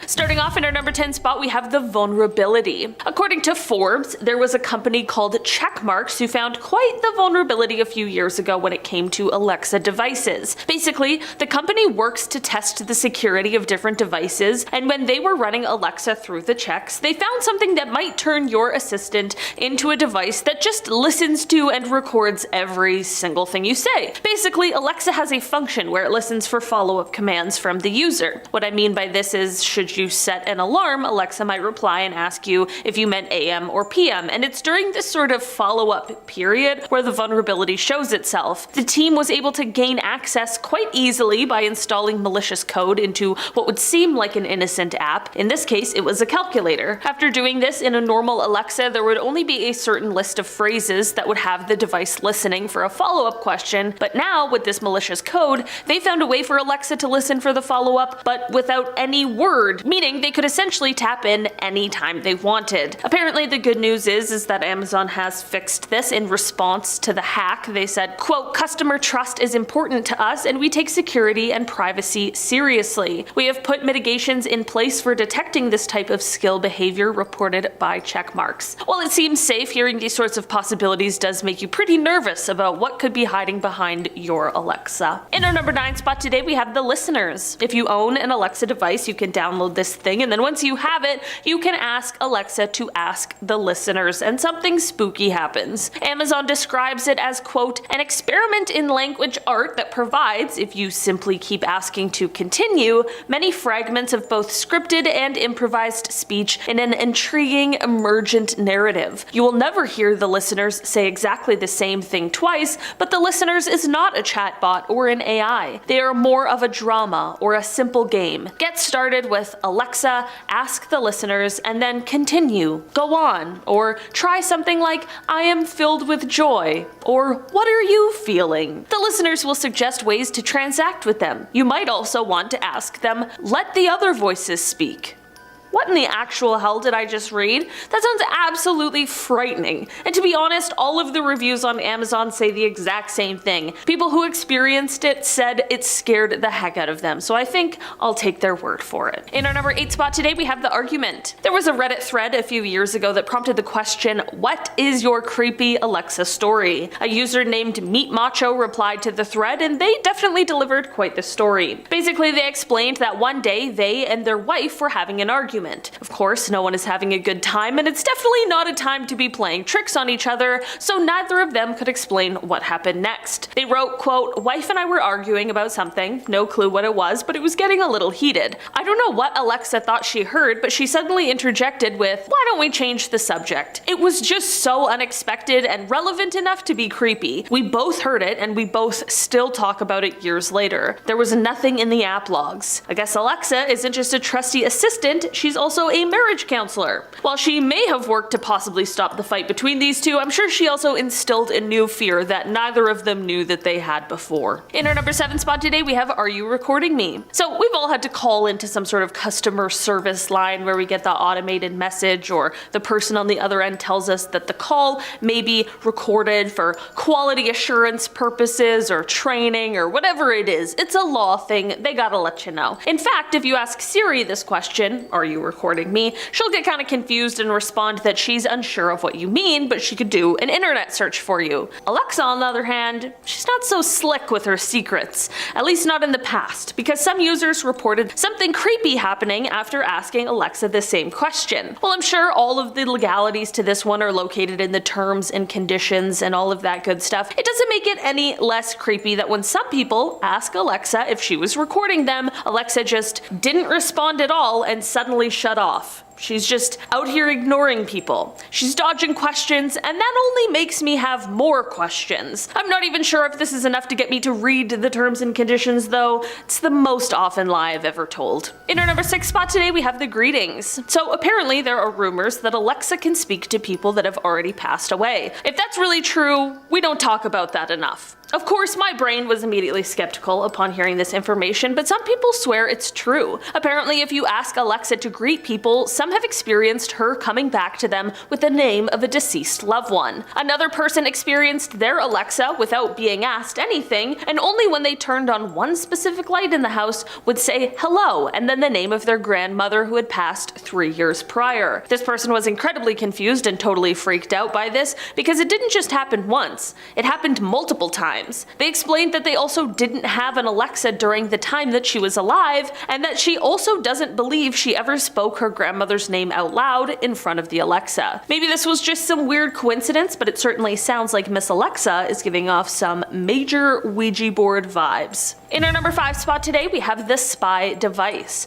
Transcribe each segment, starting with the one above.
Starting off in our number 10 spot, we have the vulnerability. According to Forbes, there was a company called Checkmarks who found quite the vulnerability a few years ago when it came to Alexa devices. Basically, the company works to test the security of different devices, and when they were running Alexa through the checks, they found something that might turn your assistant into a device that just listens to and records every single thing you say. Basically, Alexa has a function where it listens for follow-up commands from the user. What I mean by this is, should you set an alarm, Alexa might reply and ask you if you meant AM or PM, and it's during this sort of follow-up period where the vulnerability shows itself. The team was able to gain access quite easily by installing malicious code into what would seem like an innocent app. In this case, it was a calculator. After doing this in a normal Alexa, there would only be a certain list of phrases that would have the device listening for a follow-up question, but now with this malicious code, they found a way for Alexa to listen for the follow-up, but without any word, meaning they could essentially tap in anytime they wanted. Apparently the good news is that Amazon has fixed this in response to the hack. They said, quote, "Customer trust is important to us and we take security and privacy seriously. We have put mitigations in place for detecting this type of skill behavior," reported by Checkmarks. While it seems safe, hearing these sorts of possibilities does make you pretty nervous about what could be hiding behind your Alexa. In our number 9 spot today, we have the listeners. If you own an Alexa device, you can download this thing, and then once you have it, you can ask Alexa to ask the listeners, and something spooky happens. Amazon describes it as, quote, "an experiment in language art that provides, if you simply keep asking to continue, many fragments of both scripted and improvised speech in an intriguing, emergent narrative. You will never hear the listeners say exactly the same thing twice, but the listeners is not a chatbot or an AI. They are more of a drama or a simple game. Get started with Alexa, ask the listeners, and then continue, go on, or try something like, I am filled with joy, or what are you feeling?" The listeners will suggest ways to transact with them. You might also want to ask them, let the other voices speak. What in the actual hell did I just read? That sounds absolutely frightening. And to be honest, all of the reviews on Amazon say the exact same thing. People who experienced it said it scared the heck out of them, so I think I'll take their word for it. In our number 8 spot today, we have the argument. There was a Reddit thread a few years ago that prompted the question, what is your creepy Alexa story? A user named Meat Macho replied to the thread, and they definitely delivered quite the story. Basically, they explained that one day they and their wife were having an argument. Of course, no one is having a good time, and it's definitely not a time to be playing tricks on each other, so neither of them could explain what happened next. They wrote, quote, "Wife and I were arguing about something, no clue what it was, but it was getting a little heated. I don't know what Alexa thought she heard, but she suddenly interjected with, why don't we change the subject? It was just so unexpected and relevant enough to be creepy. We both heard it, and we both still talk about it years later. There was nothing in the app logs. I guess Alexa isn't just a trusty assistant, she's also a marriage counselor. While she may have worked to possibly stop the fight between these two, I'm sure she also instilled a new fear that neither of them knew that they had before." In our number 7 spot today, we have Are You Recording Me? So we've all had to call into some sort of customer service line where we get the automated message, or the person on the other end tells us that the call may be recorded for quality assurance purposes or training or whatever it is. It's a law thing, they gotta let you know. In fact, if you ask Siri this question, are you recording me, she'll get kind of confused and respond that she's unsure of what you mean, but she could do an internet search for you. Alexa, on the other hand, she's not so slick with her secrets, at least not in the past, because some users reported something creepy happening after asking Alexa the same question. Well, I'm sure all of the legalities to this one are located in the terms and conditions and all of that good stuff. It doesn't make it any less creepy that when some people ask Alexa if she was recording them, Alexa just didn't respond at all and suddenly shut off. She's just out here ignoring people. She's dodging questions, and that only makes me have more questions. I'm not even sure if this is enough to get me to read the terms and conditions, though. It's the most often lie I've ever told. In our number 6 spot today, we have the greetings. So apparently there are rumors that Alexa can speak to people that have already passed away. If that's really true, we don't talk about that enough. Of course, my brain was immediately skeptical upon hearing this information, but some people swear it's true. Apparently, if you ask Alexa to greet people, some some have experienced her coming back to them with the name of a deceased loved one. Another person experienced their Alexa without being asked anything, and only when they turned on one specific light in the house would say hello and then the name of their grandmother who had passed 3 years prior. This person was incredibly confused and totally freaked out by this because it didn't just happen once, it happened multiple times. They explained that they also didn't have an Alexa during the time that she was alive, and that she also doesn't believe she ever spoke her grandmother's name out loud in front of the Alexa. Maybe this was just some weird coincidence, but it certainly sounds like Miss Alexa is giving off some major Ouija board vibes. In our number 5 spot today, we have the spy device.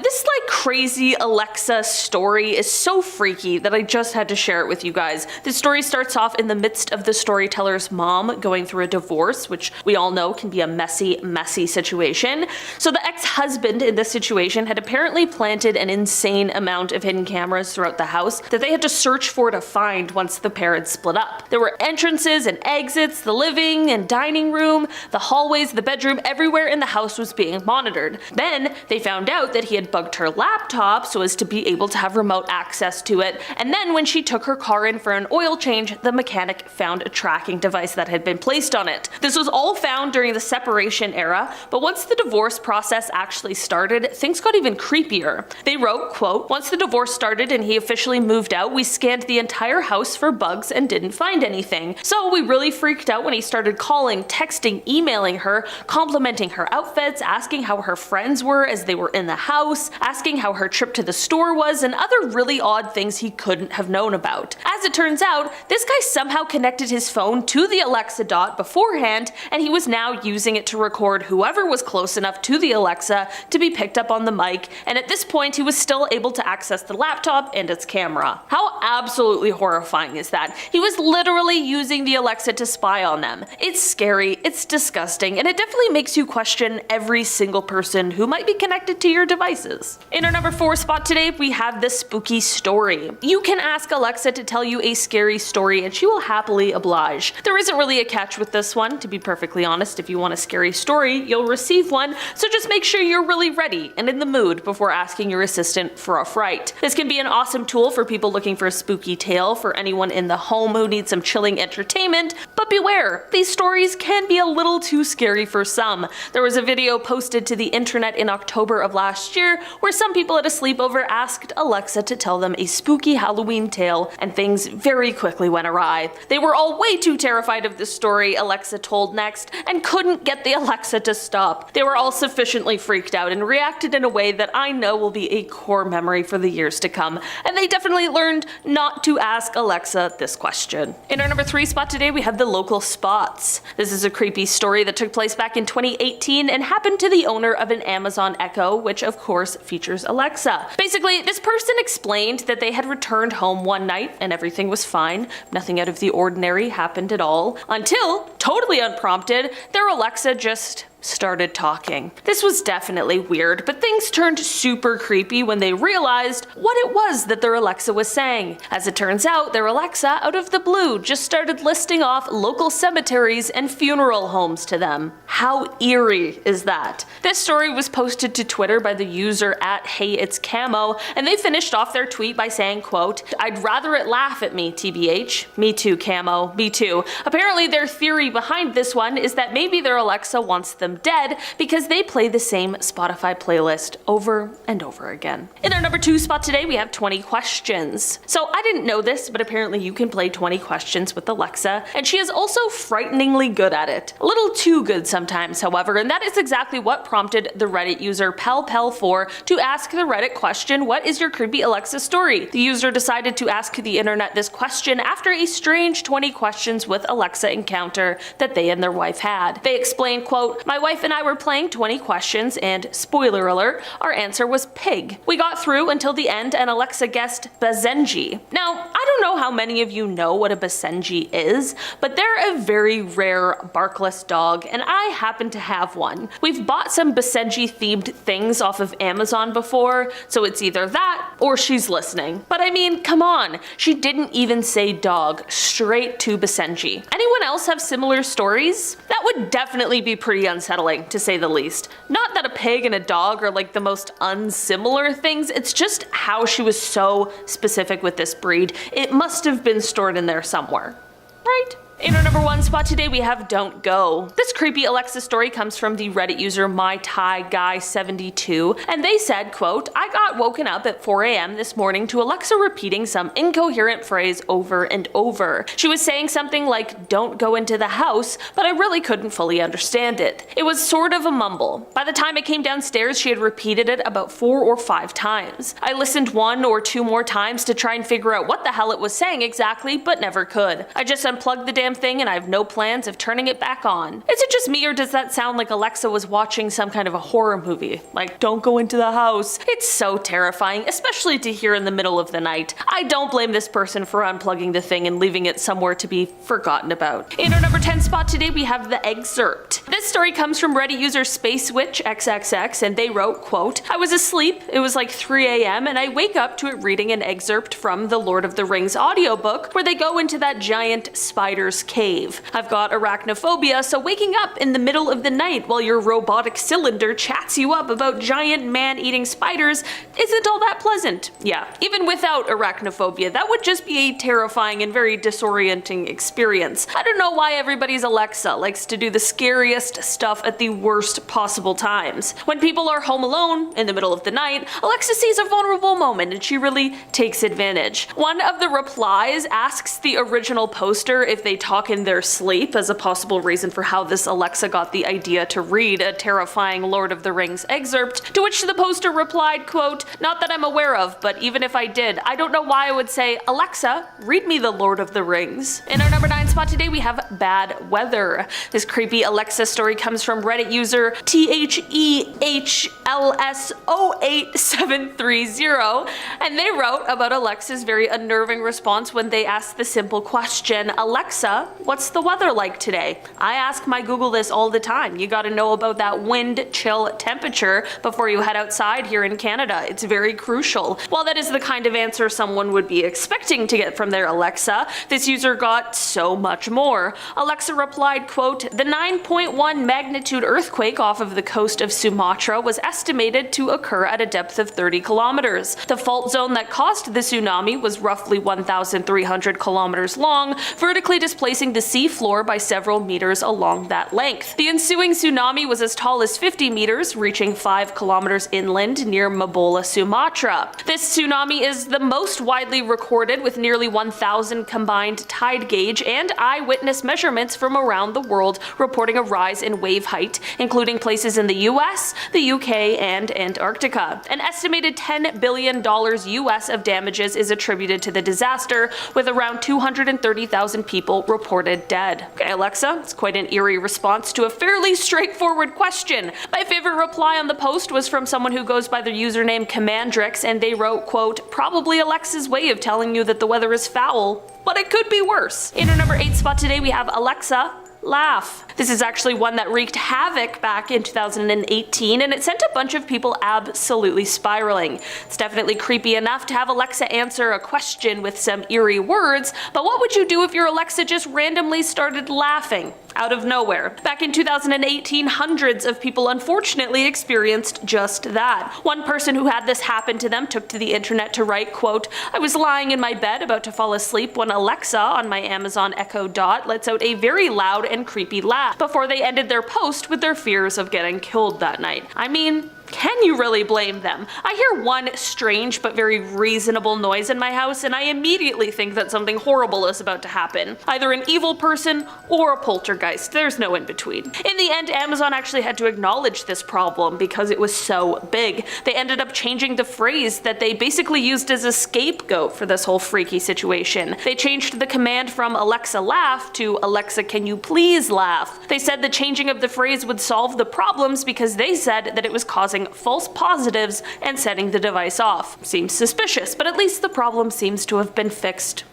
This crazy Alexa story is so freaky that I just had to share it with you guys. The story starts off in the midst of the storyteller's mom going through a divorce, which we all know can be a messy, messy situation. So the ex-husband in this situation had apparently planted an insane amount of hidden cameras throughout the house that they had to search for to find once the pair had split up. There were entrances and exits, the living and dining room, the hallways, the bedroom, everywhere in the house was being monitored. Then they found out that he had bugged her laptop so as to be able to have remote access to it, and then when she took her car in for an oil change, the mechanic found a tracking device that had been placed on it. This was all found during the separation era, but once the divorce process actually started, things got even creepier. They wrote, quote, "Once the divorce started and he officially moved out, we scanned the entire house for bugs and didn't find anything. So we really freaked out when he started calling, texting, emailing her, complimenting her outfits, asking how her friends were as they were in the house, asking how her trip to the store was, and other really odd things he couldn't have known about. As it turns out, this guy somehow connected his phone to the Alexa dot beforehand, and he was now using it to record whoever was close enough to the Alexa to be picked up on the mic, and at this point he was still able to access the laptop and its camera." How absolutely horrifying is that? He was literally using the Alexa to spy on them. It's scary, it's disgusting, and it definitely makes you question every single person who might be connected to your devices. In our number 4 spot today, we have the spooky story. You can ask Alexa to tell you a scary story and she will happily oblige. There isn't really a catch with this one, to be perfectly honest. If you want a scary story, you'll receive one, so just make sure you're really ready and in the mood before asking your assistant for a fright. This can be an awesome tool for people looking for a spooky tale, for anyone in the home who needs some chilling entertainment, but beware, these stories can be a little too scary for some. There was a video posted to the internet in October of last year where some people at a sleepover asked Alexa to tell them a spooky Halloween tale, and things very quickly went awry. They were all way too terrified of the story Alexa told next and couldn't get the Alexa to stop. They were all sufficiently freaked out and reacted in a way that I know will be a core memory for the years to come, and they definitely learned not to ask Alexa this question. In our number 3 spot today, we have the local spots. This is a creepy story that took place back in 2018 and happened to the owner of an Amazon Echo, which of course features Alexa. Basically, this person explained that they had returned home one night and everything was fine. Nothing out of the ordinary happened at all, until, totally unprompted, their Alexa just started talking. This was definitely weird, but things turned super creepy when they realized what it was that their Alexa was saying. As it turns out, their Alexa, out of the blue, just started listing off local cemeteries and funeral homes to them. How eerie is that? This story was posted to Twitter by the user @HeyIt'sCamo, and they finished off their tweet by saying, quote, "I'd rather it laugh at me, TBH. Me too, Camo. Me too." Apparently their theory behind this one is that maybe their Alexa wants them dead because they play the same Spotify playlist over and over again. In our number 2 spot today, we have 20 questions. So I didn't know this, but apparently you can play 20 questions with Alexa, and she is also frighteningly good at it. A little too good sometimes, however, and that is exactly what prompted the Reddit user PelPel4 to ask the Reddit question, "What is your creepy Alexa story?" The user decided to ask the internet this question after a strange 20 questions with Alexa encounter that they and their wife had. They explained, quote, "My wife and I were playing 20 questions and, spoiler alert, our answer was pig. We got through until the end and Alexa guessed Basenji." Now, I don't know how many of you know what a Basenji is, but they're a very rare barkless dog, and I happen to have one. We've bought some Basenji themed things off of Amazon before, so it's either that or she's listening. But I mean, come on, she didn't even say dog, straight to Basenji. Anyone else have similar stories? That would definitely be pretty unsettling. unsettling, to say the least. Not that a pig and a dog are like the most unsimilar things, it's just how she was so specific with this breed. It must have been stored in there somewhere, right? In our number 1 spot today, we have Don't Go. This creepy Alexa story comes from the Reddit user MyThaiGuy72, and they said, quote, I got woken up at 4 a.m. this morning to Alexa repeating some incoherent phrase over and over. She was saying something like, don't go into the house, but I really couldn't fully understand it. It was sort of a mumble. By the time I came downstairs, she had repeated it about 4 or 5 times. I listened 1 or 2 more times to try and figure out what the hell it was saying exactly, but never could. I just unplugged the damn thing and I have no plans of turning it back on. Is it just me, or does that sound like Alexa was watching some kind of a horror movie? Like, don't go into the house. It's so terrifying, especially to hear in the middle of the night. I don't blame this person for unplugging the thing and leaving it somewhere to be forgotten about. In our number 10 spot today, we have The Excerpt. This story comes from Reddit user SpaceWitchXXX, and they wrote, quote, I was asleep, it was like 3 a.m. and I wake up to it reading an excerpt from the Lord of the Rings audiobook where they go into that giant spider's cave. I've got arachnophobia, so waking up in the middle of the night while your robotic cylinder chats you up about giant man-eating spiders isn't all that pleasant. Yeah, even without arachnophobia, that would just be a terrifying and very disorienting experience. I don't know why everybody's Alexa likes to do the scariest stuff at the worst possible times. When people are home alone in the middle of the night, Alexa sees a vulnerable moment and she really takes advantage. One of the replies asks the original poster if they talk in their sleep as a possible reason for how this Alexa got the idea to read a terrifying Lord of the Rings excerpt, to which the poster replied, quote, not that I'm aware of, but even if I did, I don't know why I would say, Alexa, read me the Lord of the Rings. In our number 9 spot today, we have Bad Weather. This creepy Alexa story comes from Reddit user THEHLS08730, and they wrote about Alexa's very unnerving response when they asked the simple question, Alexa, what's the weather like today? I ask my Google this all the time. You gotta know about that wind chill temperature before you head outside here in Canada. It's very crucial. While that is the kind of answer someone would be expecting to get from their Alexa, this user got so much more. Alexa replied, quote, the 9.1 magnitude earthquake off of the coast of Sumatra was estimated to occur at a depth of 30 kilometers. The fault zone that caused the tsunami was roughly 1,300 kilometers long, vertically displacing the sea floor by several meters along that length. The ensuing tsunami was as tall as 50 meters, reaching 5 kilometers inland near Mabola, Sumatra. This tsunami is the most widely recorded, with nearly 1,000 combined tide gauge and eyewitness measurements from around the world reporting a rise in wave height, including places in the US, the UK, and Antarctica. An estimated $10 billion US of damages is attributed to the disaster, with around 230,000 people reported dead. Okay, Alexa, it's quite an eerie response to a fairly straightforward question. My favorite reply on the post was from someone who goes by the username Commandrix, and they wrote, quote, probably Alexa's way of telling you that the weather is foul, but it could be worse. In our number 8 spot today, we have Alexa, laugh. This is actually one that wreaked havoc back in 2018, and it sent a bunch of people absolutely spiraling. It's definitely creepy enough to have Alexa answer a question with some eerie words, but what would you do if your Alexa just randomly started laughing out of nowhere? Back in 2018, hundreds of people unfortunately experienced just that. One person who had this happen to them took to the internet to write, quote, I was lying in my bed about to fall asleep when Alexa on my Amazon Echo Dot lets out a very loud and creepy laugh before they ended their post with their fears of getting killed that night. I mean, can you really blame them? I hear one strange but very reasonable noise in my house and I immediately think that something horrible is about to happen. Either an evil person or a poltergeist. There's no in between. In the end, Amazon actually had to acknowledge this problem because it was so big. They ended up changing the phrase that they basically used as a scapegoat for this whole freaky situation. They changed the command from Alexa laugh to Alexa can you please laugh. They said the changing of the phrase would solve the problems because they said that it was causing false positives and setting the device off. Seems suspicious, but at least the problem seems to have been fixed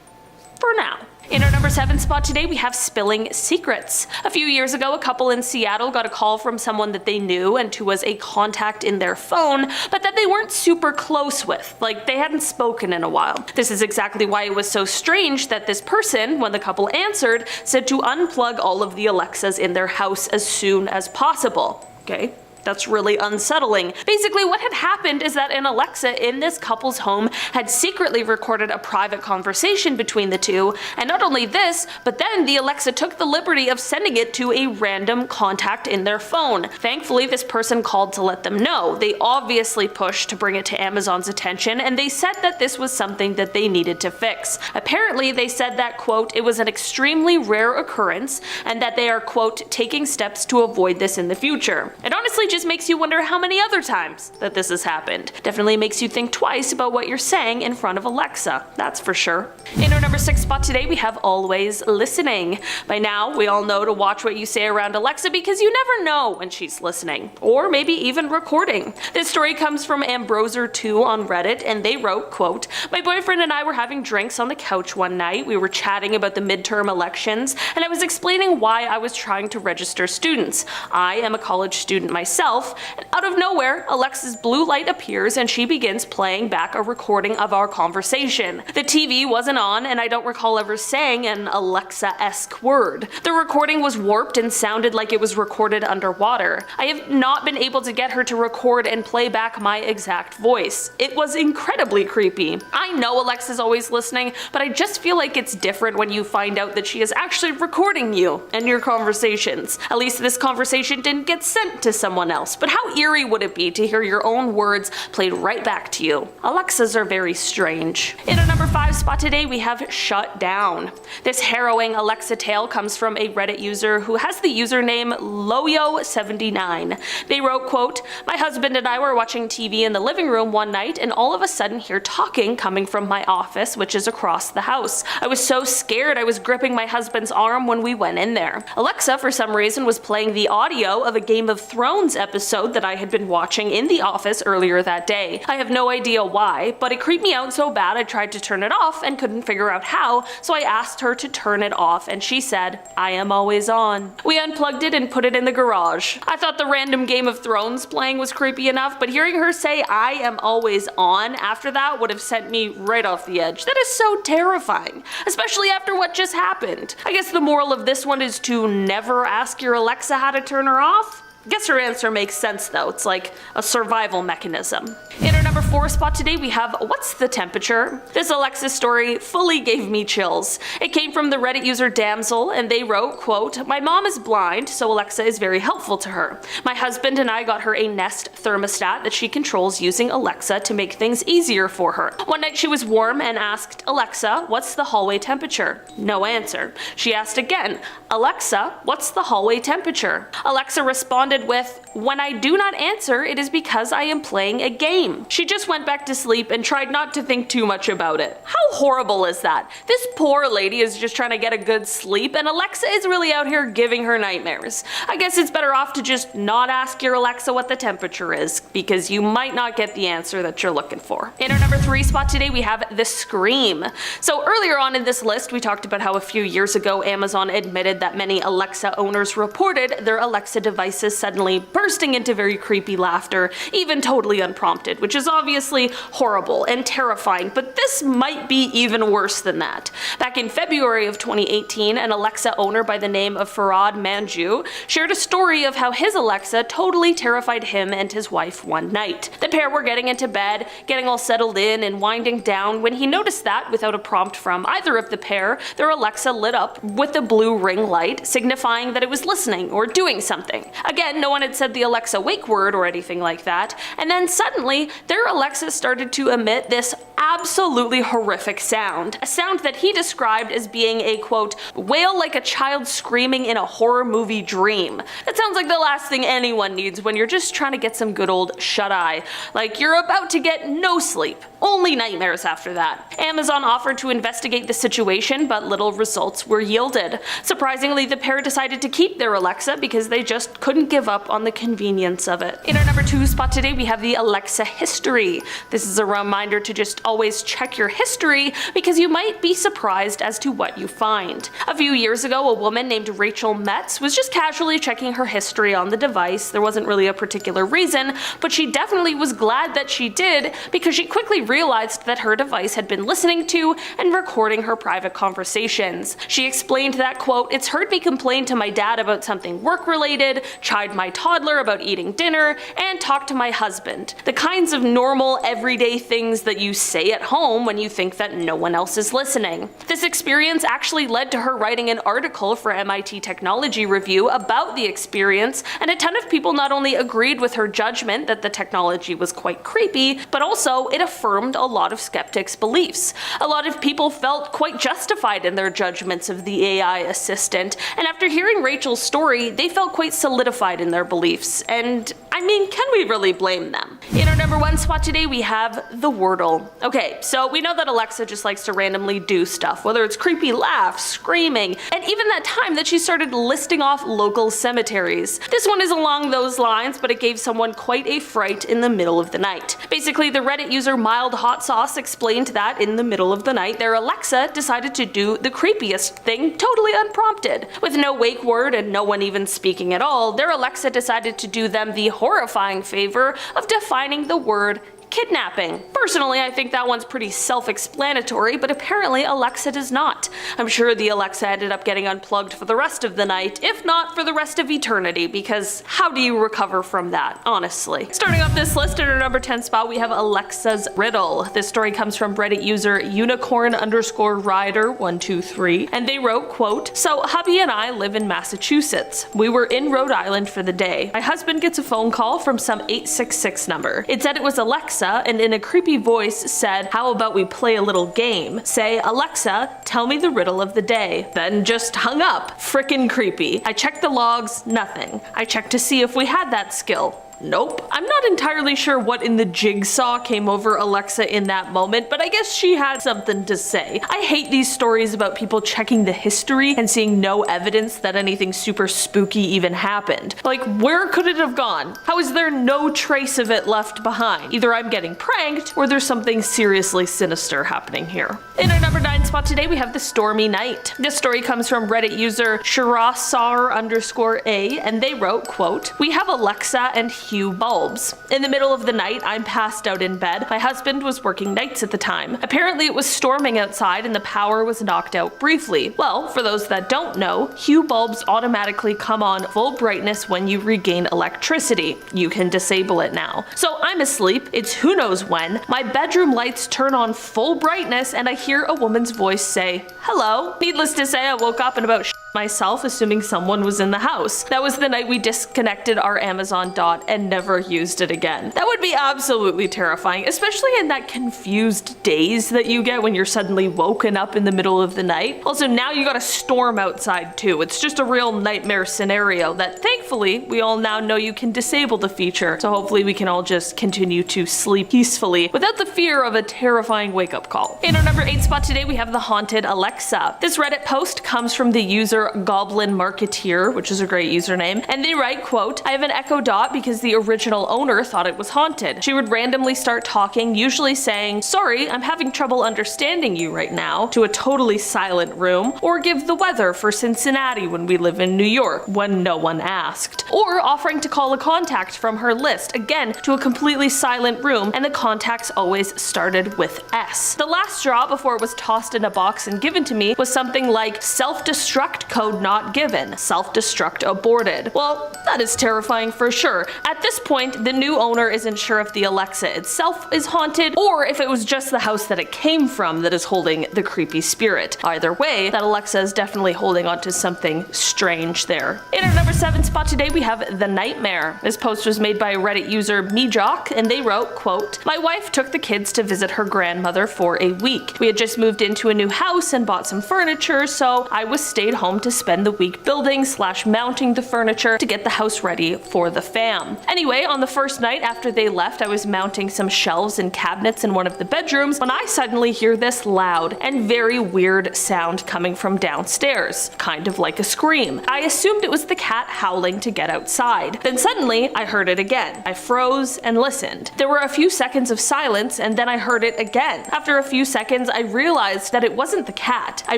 for now. In our number 7 spot today, we have spilling secrets. A few years ago, a couple in Seattle got a call from someone that they knew and who was a contact in their phone, but that they weren't super close with, like they hadn't spoken in a while. This is exactly why it was so strange that this person, when the couple answered, said to unplug all of the Alexas in their house as soon as possible. Okay. That's really unsettling. Basically, what had happened is that an Alexa in this couple's home had secretly recorded a private conversation between the two, and not only this, but then the Alexa took the liberty of sending it to a random contact in their phone. Thankfully, this person called to let them know. They obviously pushed to bring it to Amazon's attention, and they said that this was something that they needed to fix. Apparently, they said that, quote, it was an extremely rare occurrence, and that they are, quote, taking steps to avoid this in the future. It honestly just makes you wonder how many other times that this has happened. Definitely makes you think twice about what you're saying in front of Alexa, that's for sure. In our number 6 spot today, we have always listening. By now, we all know to watch what you say around Alexa because you never know when she's listening, or maybe even recording. This story comes from Ambroser2 on Reddit, and they wrote, quote, my boyfriend and I were having drinks on the couch one night. We were chatting about the midterm elections, and I was explaining why I was trying to register students. I am a college student myself, and out of nowhere, Alexa's blue light appears and she begins playing back a recording of our conversation. The TV wasn't on, and I don't recall ever saying an Alexa-esque word. The recording was warped and sounded like it was recorded underwater. I have not been able to get her to record and play back my exact voice. It was incredibly creepy. I know Alexa's always listening, but I just feel like it's different when you find out that she is actually recording you and your conversations. At least this conversation didn't get sent to someone else, but how eerie would it be to hear your own words played right back to you? Alexas are very strange. In our number 5 spot today, we have shut down. This harrowing Alexa tale comes from a Reddit user who has the username Loyo79. They wrote, quote, my husband and I were watching TV in the living room one night and all of a sudden hear talking coming from my office, which is across the house. I was so scared I was gripping my husband's arm when we went in there. Alexa, for some reason, was playing the audio of a Game of Thrones episode that I had been watching in the office earlier that day. I have no idea why, but it creeped me out so bad I tried to turn it off and couldn't figure out how, so I asked her to turn it off and she said, I am always on. We unplugged it and put it in the garage. I thought the random Game of Thrones playing was creepy enough, but hearing her say I am always on after that would have sent me right off the edge. That is so terrifying, especially after what just happened. I guess the moral of this one is to never ask your Alexa how to turn her off. Guess her answer makes sense though, it's like a survival mechanism. In our number 4 spot today, we have what's the temperature? This Alexa story fully gave me chills. It came from the Reddit user Damsel, and they wrote, quote, my mom is blind, so Alexa is very helpful to her. My husband and I got her a Nest thermostat that she controls using Alexa to make things easier for her. One night she was warm and asked, Alexa, what's the hallway temperature? No answer. She asked again, Alexa, what's the hallway temperature? Alexa responded with, when I do not answer, it is because I am playing a game. She just went back to sleep and tried not to think too much about it. How horrible is that? This poor lady is just trying to get a good sleep and Alexa is really out here giving her nightmares. I guess it's better off to just not ask your Alexa what the temperature is, because you might not get the answer that you're looking for. In our number 3 spot today, we have the scream. So earlier on in this list, we talked about how a few years ago Amazon admitted that many Alexa owners reported their Alexa devices suddenly bursting into very creepy laughter, even totally unprompted, which is obviously horrible and terrifying, but this might be even worse than that. Back in February of 2018, an Alexa owner by the name of Farad Manju shared a story of how his Alexa totally terrified him and his wife one night. The pair were getting into bed, getting all settled in and winding down when he noticed that, without a prompt from either of the pair, their Alexa lit up with a blue ring light, signifying that it was listening or doing something. Again, no one had said the Alexa wake word or anything like that, and then suddenly their Alexa started to emit this absolutely horrific sound. A sound that he described as being a, quote, wail like a child screaming in a horror movie dream. That sounds like the last thing anyone needs when you're just trying to get some good old shut-eye. Like you're about to get no sleep. Only nightmares after that. Amazon offered to investigate the situation, but little results were yielded. Surprisingly, the pair decided to keep their Alexa because they just couldn't give up on the convenience of it. In our number 2 spot today, we have the Alexa history. This is a reminder to just always check your history because you might be surprised as to what you find. A few years ago, a woman named Rachel Metz was just casually checking her history on the device. There wasn't really a particular reason, but she definitely was glad that she did because she quickly realized that her device had been listening to and recording her private conversations. She explained that, quote, "It's heard me complain to my dad about something work-related, chide my toddler about eating dinner, and talk to my husband. The kinds of normal, everyday things that you say at home when you think that no one else is listening." This experience actually led to her writing an article for MIT Technology Review about the experience, and a ton of people not only agreed with her judgment that the technology was quite creepy, but also it affirmed a lot of skeptics' beliefs. A lot of people felt quite justified in their judgments of the AI assistant, and after hearing Rachel's story, they felt quite solidified in their beliefs, and I mean, can we really blame them? In our number 1 spot today, we have the Wordle. Okay, so we know that Alexa just likes to randomly do stuff, whether it's creepy laughs, screaming, and even that time that she started listing off local cemeteries. This one is along those lines, but it gave someone quite a fright in the middle of the night. Basically, the Reddit user Mild Hot Sauce explained that in the middle of the night, their Alexa decided to do the creepiest thing totally unprompted. With no wake word and no one even speaking at all, their Alexa decided to do them the horrifying favor of defining the word kidnapping. Personally, I think that one's pretty self-explanatory, but apparently Alexa does not. I'm sure the Alexa ended up getting unplugged for the rest of the night, if not for the rest of eternity, because how do you recover from that, honestly? Starting off this list at our number 10 spot, we have Alexa's Riddle. This story comes from Reddit user unicorn_rider123, and they wrote, quote, "So hubby and I live in Massachusetts. We were in Rhode Island for the day. My husband gets a phone call from some 866 number. It said it was Alexa, and in a creepy voice said, 'How about we play a little game? Say, Alexa, tell me the riddle of the day.' Then just hung up. Frickin' creepy. I checked the logs, nothing. I checked to see if we had that skill. Nope. I'm not entirely sure what in the jigsaw came over Alexa in that moment, but I guess she had something to say. I hate these stories about people checking the history and seeing no evidence that anything super spooky even happened. Like, where could it have gone? How is there no trace of it left behind? Either I'm getting pranked, or there's something seriously sinister happening here. In our number 9 spot today, we have the Stormy Night. This story comes from Reddit user Shirasar_A, and they wrote, quote, "We have Alexa and Hue bulbs. In the middle of the night, I'm passed out in bed. My husband was working nights at the time. Apparently it was storming outside and the power was knocked out briefly. Well, for those that don't know, Hue bulbs automatically come on full brightness when you regain electricity. You can disable it now. So I'm asleep, it's who knows when, my bedroom lights turn on full brightness and I hear a woman's voice say, 'Hello.' Needless to say, I woke up and about myself, assuming someone was in the house. That was the night we disconnected our Amazon Dot and never used it again. That would be absolutely terrifying, especially in that confused daze that you get when you're suddenly woken up in the middle of the night. Also, now you got a storm outside too. It's just a real nightmare scenario that thankfully we all now know you can disable the feature, so hopefully we can all just continue to sleep peacefully without the fear of a terrifying wake-up call. In our number 8 spot today, we have the haunted Alexa. This Reddit post comes from the user Goblin Marketeer, which is a great username, and they write, quote, "I have an Echo Dot because the original owner thought it was haunted. She would randomly start talking, usually saying, 'Sorry, I'm having trouble understanding you right now,' to a totally silent room, or give the weather for Cincinnati when we live in New York, when no one asked, or offering to call a contact from her list, again to a completely silent room, and the contacts always started with S. The last straw before it was tossed in a box and given to me was something like self-destruct code not given, self-destruct aborted." Well, that is terrifying for sure. At this point, the new owner isn't sure if the Alexa itself is haunted or if it was just the house that it came from that is holding the creepy spirit. Either way, that Alexa is definitely holding on to something strange there. In our number 7 spot today, we have The Nightmare. This post was made by Reddit user MeJock, and they wrote, quote, "My wife took the kids to visit her grandmother for a week. We had just moved into a new house and bought some furniture, so I was stayed home to spend the week building/mounting the furniture to get the house ready for the fam. Anyway, on the first night after they left, I was mounting some shelves and cabinets in one of the bedrooms when I suddenly hear this loud and very weird sound coming from downstairs, kind of like a scream. I assumed it was the cat howling to get outside. Then suddenly, I heard it again. I froze and listened. There were a few seconds of silence, and then I heard it again. After a few seconds, I realized that it wasn't the cat. I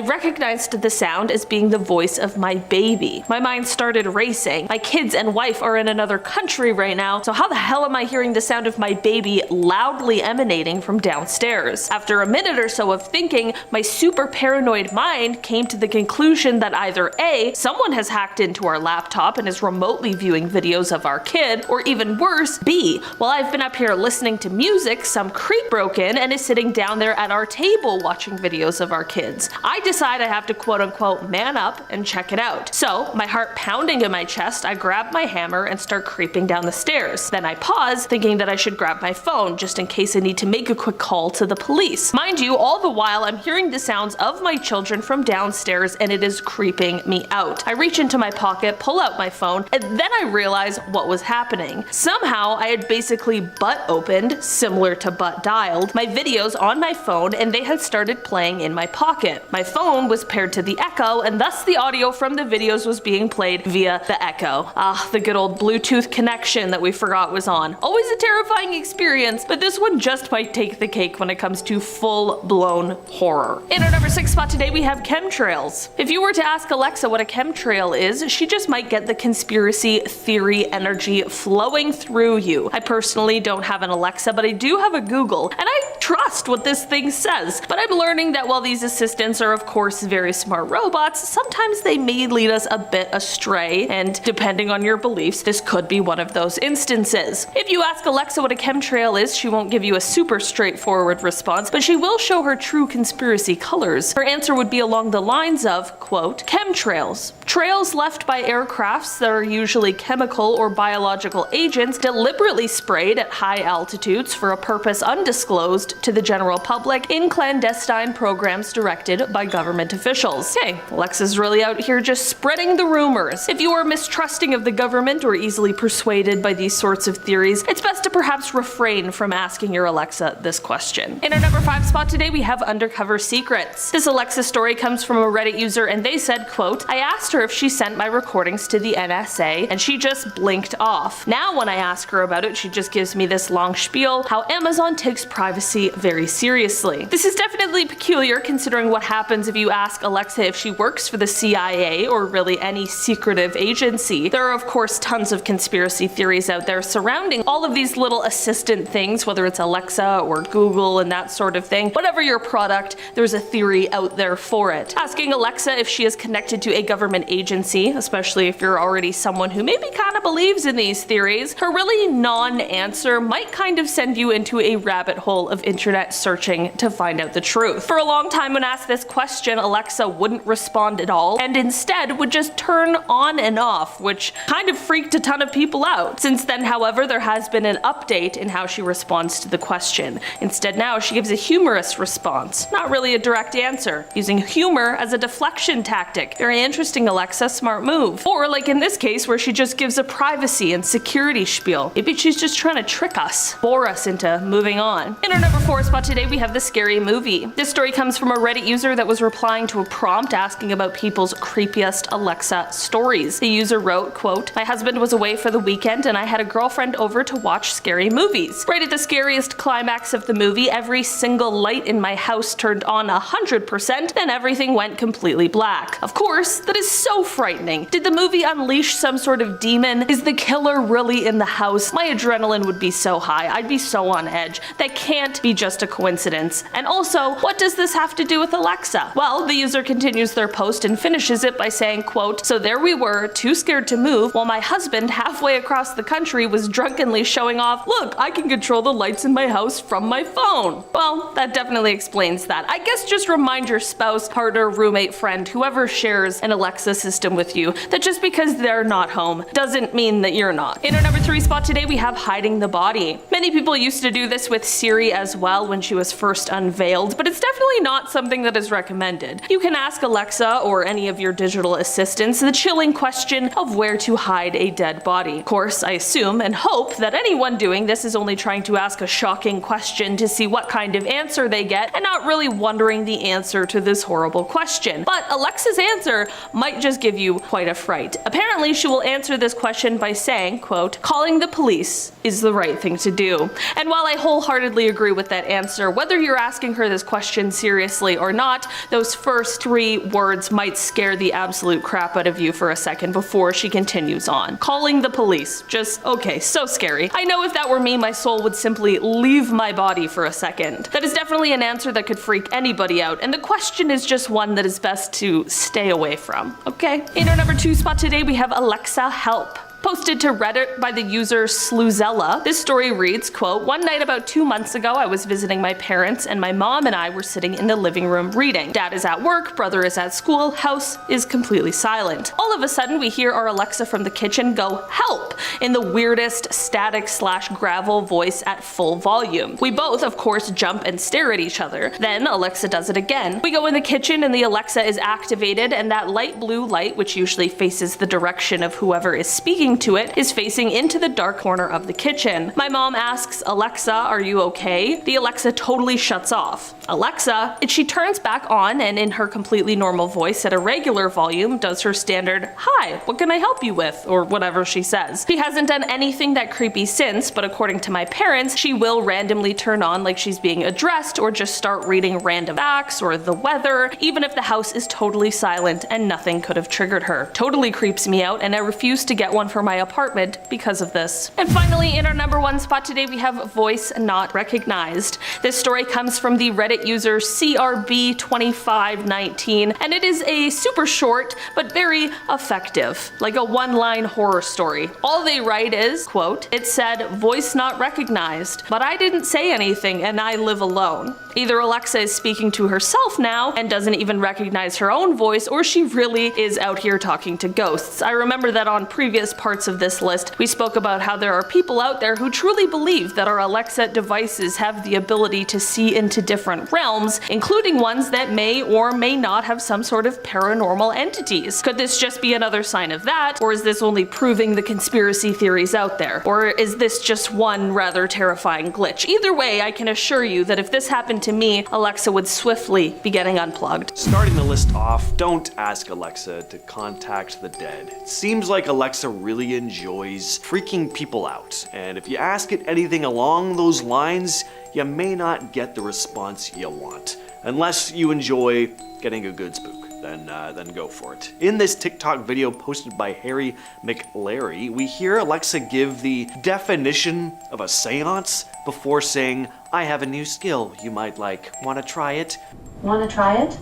recognized the sound as being the voice of my baby. My mind started racing. My kids and wife are in another country right now, so how the hell am I hearing the sound of my baby loudly emanating from downstairs? After a minute or so of thinking, my super paranoid mind came to the conclusion that either A, someone has hacked into our laptop and is remotely viewing videos of our kid, or even worse, B, while I've been up here listening to music, some creep broke in and is sitting down there at our table watching videos of our kids. I decide I have to quote unquote man up and check it out. So, my heart pounding in my chest, I grab my hammer and start creeping down the stairs. Then I pause, thinking that I should grab my phone just in case I need to make a quick call to the police. Mind you, all the while I'm hearing the sounds of my children from downstairs and it is creeping me out. I reach into my pocket, pull out my phone, and then I realize what was happening. Somehow I had basically butt opened, similar to butt dialed, my videos on my phone and they had started playing in my pocket. My phone was paired to the Echo and thus the audio from the videos was being played via the Echo. Ah, the good old Bluetooth connection that we forgot was on. Always a terrifying experience, but this one just might take the cake when it comes to full-blown horror. In our number 6 spot today we have chemtrails. If you were to ask Alexa what a chemtrail is, she just might get the conspiracy theory energy flowing through you. I personally don't have an Alexa, but I do have a Google, and I trust what this thing says. But I'm learning that while these assistants are of course very smart robots, sometimes they may lead us a bit astray, and depending on your beliefs, this could be one of those instances. If you ask Alexa what a chemtrail is, she won't give you a super straightforward response, but she will show her true conspiracy colors. Her answer would be along the lines of, quote, chemtrails. Trails left by aircrafts that are usually chemical or biological agents deliberately sprayed at high altitudes for a purpose undisclosed to the general public in clandestine programs directed by government officials. Hey, Alexa's really out here just spreading the rumors. If you are mistrusting of the government or easily persuaded by these sorts of theories, it's best to perhaps refrain from asking your Alexa this question. In our number 5 spot today we have Undercover secrets. This Alexa story comes from a Reddit user and they said, quote, I asked her if she sent my recordings to the NSA and she just blinked off. Now when I ask her about it, she just gives me this long spiel how Amazon takes privacy very seriously. This is definitely peculiar considering what happens if you ask Alexa if she works for the CIA or really any secretive agency. There are of course tons of conspiracy theories out there surrounding all of these little assistant things, whether it's Alexa or Google and that sort of thing. Whatever your product, there's a theory out there for it. Asking Alexa if she is connected to a government agency, especially if you're already someone who maybe kind of believes in these theories, her really non-answer might kind of send you into a rabbit hole of internet searching to find out the truth. For a long time when asked this question, Alexa wouldn't respond at all and instead would just turn on and off, which kind of freaked a ton of people out. Since then, however, there has been an update in how she responds to the question. Instead now she gives a humorous response, not really a direct answer, using humor as a deflection tactic. Very interesting, Alexa, smart move. Or like in this case where she just gives a privacy and security spiel. Maybe she's just trying to trick us, bore us into moving on. In our number 4 spot today we have the Scary Movie. This story comes from a Reddit user that was replying to a prompt asking about people's creepiest Alexa stories. The user wrote, quote, my husband was away for the weekend and I had a girlfriend over to watch scary movies. Right at the scariest climax of the movie, every single light in my house turned on 100%, then everything went completely black. Of course, that is so frightening. Did the movie unleash some sort of demon? Is the killer really in the house? My adrenaline would be so high. I'd be so on edge. That can't be just a coincidence. And also, what does this have to do with Alexa? Well, the user continues their post and finishes it by saying, quote, so there we were, too scared to move, while my husband halfway across the country was drunkenly showing off, look, I can control the lights in my house from my phone. Well, that definitely explains that. I guess just remind your spouse, partner, roommate, friend, whoever shares an Alexa system with you, that just because they're not home doesn't mean that you're not. In our number 3 spot today we have hiding the body. Many people used to do this with Siri as as well when she was first unveiled, but it's definitely not something that is recommended. You can ask Alexa or any of your digital assistants the chilling question of where to hide a dead body. Of course, I assume and hope that anyone doing this is only trying to ask a shocking question to see what kind of answer they get and not really wondering the answer to this horrible question. But Alexa's answer might just give you quite a fright. Apparently, she will answer this question by saying, quote, "Calling the police is the right thing to do." And while I wholeheartedly agree with that answer, whether you're asking her this question seriously or not, those first 3 words might scare the absolute crap out of you for a second before she continues on. Calling the police. Just, okay, so scary. I know if that were me, my soul would simply leave my body for a second. That is definitely an answer that could freak anybody out, and the question is just one that is best to stay away from, okay? In our number 2 spot today, we have Alexa Help. Posted to Reddit by the user Sluzella, this story reads, quote, "One night about 2 months ago, I was visiting my parents and my mom and I were sitting in the living room reading. Dad is at work, brother is at school, house is completely silent. All of a sudden, we hear our Alexa from the kitchen go, 'Help!' in the weirdest static/gravel voice at full volume. We both, of course, jump and stare at each other. Then Alexa does it again. We go in the kitchen and the Alexa is activated, and that light blue light, which usually faces the direction of whoever is speaking to it, is facing into the dark corner of the kitchen. My mom asks, 'Alexa, are you okay?' The Alexa totally shuts off. Alexa, she turns back on and in her completely normal voice at a regular volume does her standard, 'Hi, what can I help you with?' or whatever she says. She hasn't done anything that creepy since, but according to my parents, she will randomly turn on like she's being addressed or just start reading random facts or the weather, even if the house is totally silent and nothing could have triggered her. Totally creeps me out, and I refuse to get one for my apartment because of this." And finally, in our number 1 spot today, we have Voice Not Recognized. This story comes from the Reddit user CRB2519, and it is a super short but very effective, like a one-line horror story. All they write is, quote, "It said, 'Voice not recognized,' but I didn't say anything and I live alone." Either Alexa is speaking to herself now and doesn't even recognize her own voice, or she really is out here talking to ghosts. I remember that on previous parts of this list, we spoke about how there are people out there who truly believe that our Alexa devices have the ability to see into different realms, including ones that may or may not have some sort of paranormal entities. Could this just be another sign of that, or is this only proving the conspiracy theories out there? Or is this just one rather terrifying glitch? Either way, I can assure you that if this happened to me, Alexa would swiftly be getting unplugged. Starting the list off, don't ask Alexa to contact the dead. It seems like Alexa really enjoys freaking people out, and if you ask it anything along those lines, you may not get the response you want. Unless you enjoy getting a good spook. Then go for it. In this TikTok video posted by Harry McLary, we hear Alexa give the definition of a seance before saying, "I have a new skill you might like. Wanna try it?" Wanna try it?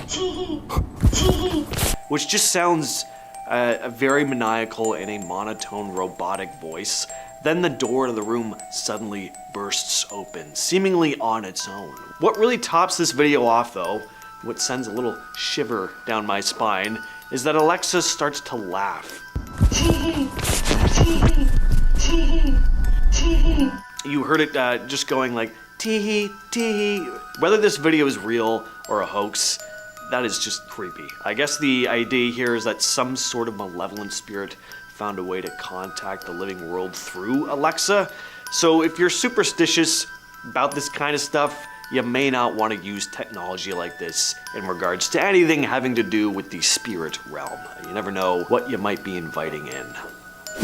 Tee tee. Which just sounds very maniacal in a monotone robotic voice. Then the door to the room suddenly bursts open, seemingly on its own. What really tops this video off though, what sends a little shiver down my spine, is that Alexa starts to laugh. Tee tee tee tee. You heard it just going like tee tee. Whether this video is real or a hoax, that is just creepy. I guess the idea here is that some sort of malevolent spirit found a way to contact the living world through Alexa. So if you're superstitious about this kind of stuff, you may not want to use technology like this in regards to anything having to do with the spirit realm. You never know what you might be inviting in.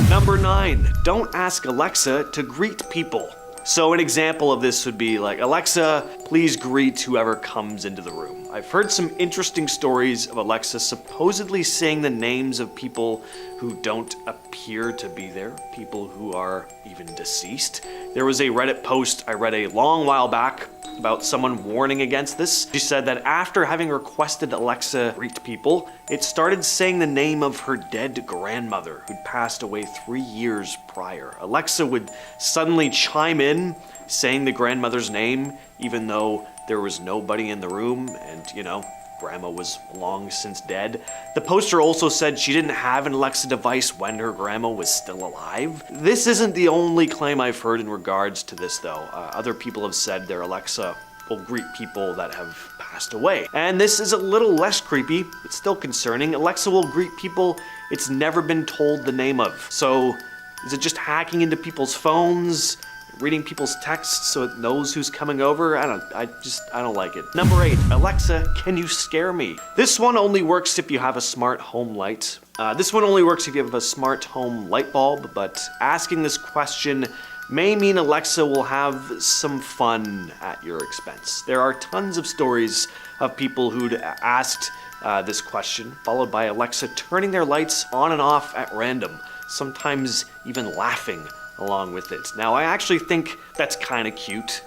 Number 9, don't ask Alexa to greet people. So an example of this would be like, "Alexa, please greet whoever comes into the room." I've heard some interesting stories of Alexa supposedly saying the names of people who don't appear to be there, people who are even deceased. There was a Reddit post I read a long while back about someone warning against this. She said that after having requested Alexa greet people, it started saying the name of her dead grandmother who'd passed away 3 years prior. Alexa would suddenly chime in saying the grandmother's name even though there was nobody in the room, and grandma was long since dead. The poster also said she didn't have an Alexa device when her grandma was still alive. This isn't the only claim I've heard in regards to this though. Other people have said their Alexa will greet people that have passed away. And this is a little less creepy, but still concerning. Alexa will greet people it's never been told the name of. So is it just hacking into people's phones, reading people's texts so it knows who's coming over? I don't like it. Number 8, Alexa, can you scare me? This one only works if you have a smart home light. This one only works if you have a smart home light bulb, but asking this question may mean Alexa will have some fun at your expense. There are tons of stories of people who'd asked this question, followed by Alexa turning their lights on and off at random, sometimes even laughing along with it. Now, I actually think that's kind of cute,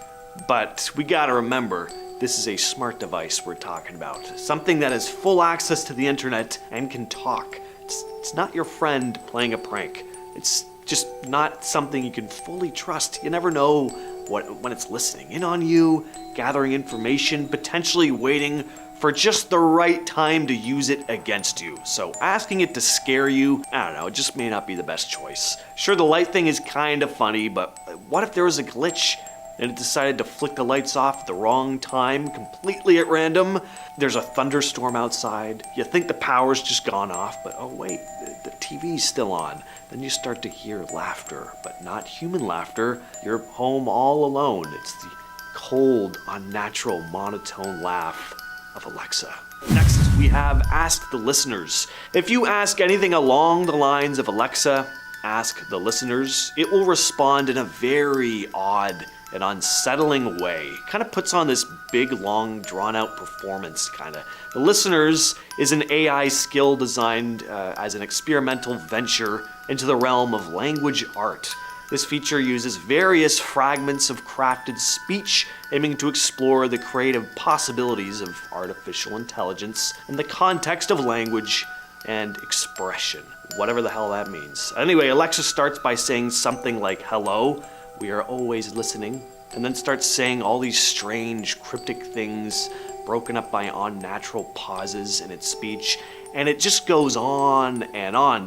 but we gotta remember, this is a smart device we're talking about. Something that has full access to the internet and can talk. It's not your friend playing a prank. It's just not something you can fully trust. You never know when it's listening in on you, gathering information, potentially waiting for just the right time to use it against you. So asking it to scare you, I don't know, it just may not be the best choice. Sure, the light thing is kind of funny, but what if there was a glitch and it decided to flick the lights off at the wrong time, completely at random? There's a thunderstorm outside. You think the power's just gone off, but oh wait, the TV's still on. Then you start to hear laughter, but not human laughter. You're home all alone. It's the cold, unnatural, monotone laugh of Alexa. Next, we have Ask the Listeners. If you ask anything along the lines of Alexa, ask the listeners, it will respond in a very odd and unsettling way. Kind of puts on this big, long, drawn-out performance, kinda. The Listeners is an AI skill designed as an experimental venture into the realm of language art. This feature uses various fragments of crafted speech, aiming to explore the creative possibilities of artificial intelligence in the context of language and expression, whatever the hell that means. Anyway, Alexa starts by saying something like, "Hello, we are always listening," and then starts saying all these strange, cryptic things, broken up by unnatural pauses in its speech, and it just goes on,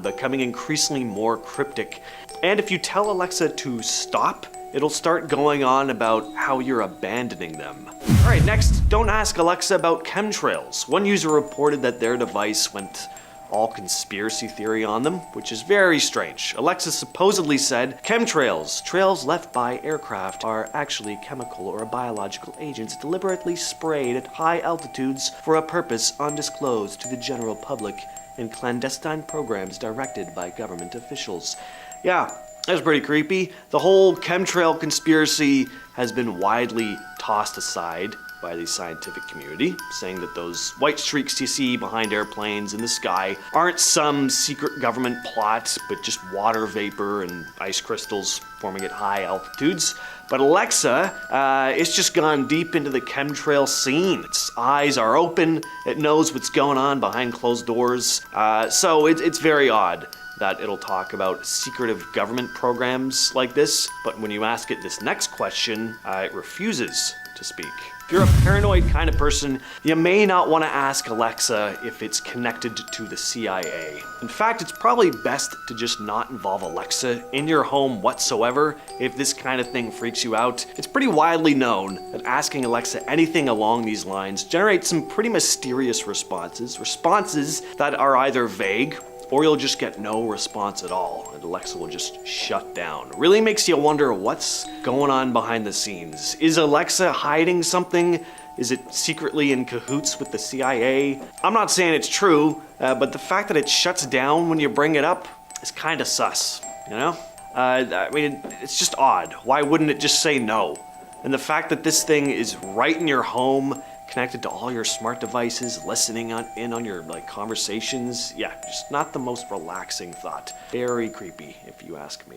becoming increasingly more cryptic. And if you tell Alexa to stop, it'll start going on about how you're abandoning them. Alright, next, don't ask Alexa about chemtrails. One user reported that their device went all conspiracy theory on them, which is very strange. Alexa supposedly said, "Chemtrails, trails left by aircraft, are actually chemical or biological agents deliberately sprayed at high altitudes for a purpose undisclosed to the general public in clandestine programs directed by government officials." Yeah, that's pretty creepy. The whole chemtrail conspiracy has been widely tossed aside by the scientific community, saying that those white streaks you see behind airplanes in the sky aren't some secret government plot, but just water vapor and ice crystals forming at high altitudes. But Alexa, it's just gone deep into the chemtrail scene. Its eyes are open, it knows what's going on behind closed doors, so it's very odd that it'll talk about secretive government programs like this, but when you ask it this next question, it refuses to speak. If you're a paranoid kind of person, you may not want to ask Alexa if it's connected to the CIA. In fact, it's probably best to just not involve Alexa in your home whatsoever if this kind of thing freaks you out. It's pretty widely known that asking Alexa anything along these lines generates some pretty mysterious responses that are either vague, or you'll just get no response at all, and Alexa will just shut down. Really makes you wonder what's going on behind the scenes. Is Alexa hiding something? Is it secretly in cahoots with the CIA? I'm not saying it's true, but the fact that it shuts down when you bring it up is kind of sus, you know? I mean, it's just odd. Why wouldn't it just say no? And the fact that this thing is right in your home, connected to all your smart devices, listening in on your conversations. Yeah, just not the most relaxing thought. Very creepy, if you ask me.